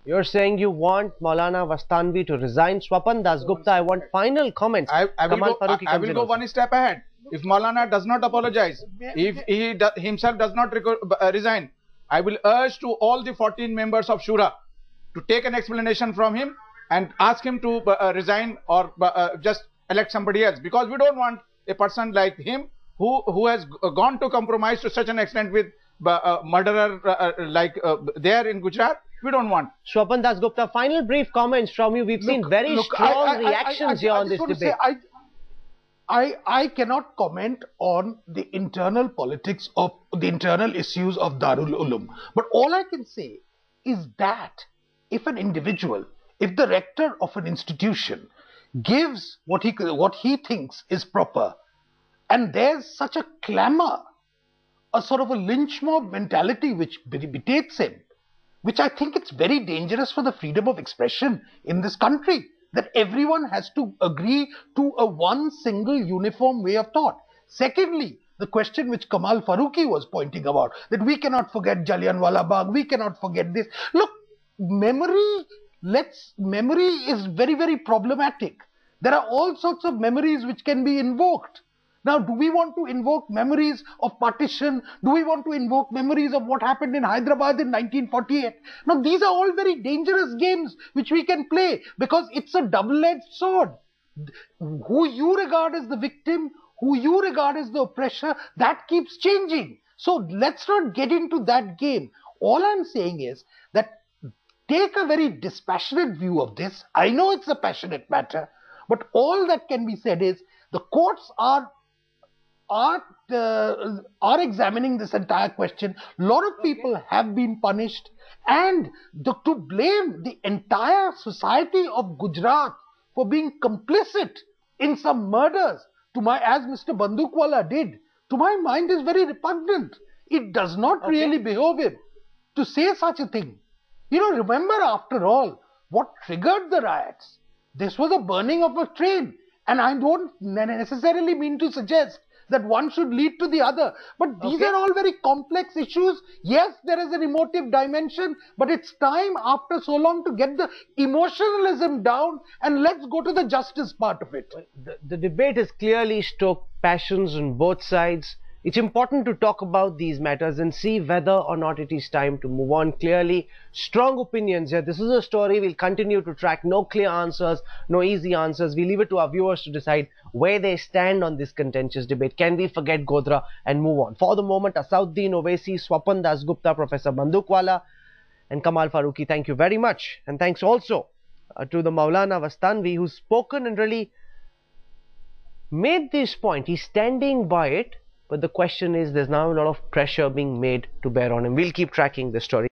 You're saying you want Maulana Vastanvi to resign. Swapan Dasgupta, I want final comments. I will go one step ahead. If Maulana does not apologize, if he himself does not resign, I will urge to all the 14 members of Shura to take an explanation from him and ask him to resign or just elect somebody else, because we don't want a person like him who has gone to compromise to such an extent with murderer there in Gujarat. We don't want. Swapan Dasgupta, final brief comments from you. We've seen very strong reactions here on this debate. I cannot comment on the internal politics of the internal issues of Darul Uloom. But all I can say is that if an individual, if the rector of an institution gives what he thinks is proper, and there's such a clamor, a sort of a lynch mob mentality which betates him, which I think it's very dangerous for the freedom of expression in this country, that everyone has to agree to a one single uniform way of thought. Secondly, the question which Kamal Farooqi was pointing about, that we cannot forget Jallianwala Bagh, we cannot forget this. Look, memory is very, very problematic. There are all sorts of memories which can be invoked. Now, do we want to invoke memories of partition? Do we want to invoke memories of what happened in Hyderabad in 1948? Now, these are all very dangerous games which we can play, because it's a double-edged sword. Who you regard as the victim, who you regard as the oppressor, that keeps changing. So let's not get into that game. All I'm saying is that take a very dispassionate view of this. I know it's a passionate matter, but all that can be said is the courts are examining this entire question. A lot of people have been punished, and to blame the entire society of Gujarat for being complicit in some murders, as Mr. Bandukwala did, to my mind is very repugnant. It does not really behove him to say such a thing. You know, remember, after all, what triggered the riots? This was a burning of a train, and I don't necessarily mean to suggest that one should lead to the other. But these are all very complex issues. Yes, there is an emotive dimension, but it's time after so long to get the emotionalism down and let's go to the justice part of it. The debate has clearly stoked passions on both sides. It's important to talk about these matters and see whether or not it is time to move on. Clearly, strong opinions here. This is a story we'll continue to track. No clear answers, no easy answers. We leave it to our viewers to decide where they stand on this contentious debate. Can we forget Godhra and move on? For the moment, Asauddin Owaisi, Swapan Dasgupta, Professor Bandukwala and Kamal Farooqi, thank you very much. And thanks also to the Maulana Vastanvi, who's spoken and really made this point. He's standing by it. But the question is, there's now a lot of pressure being made to bear on him. We'll keep tracking this story.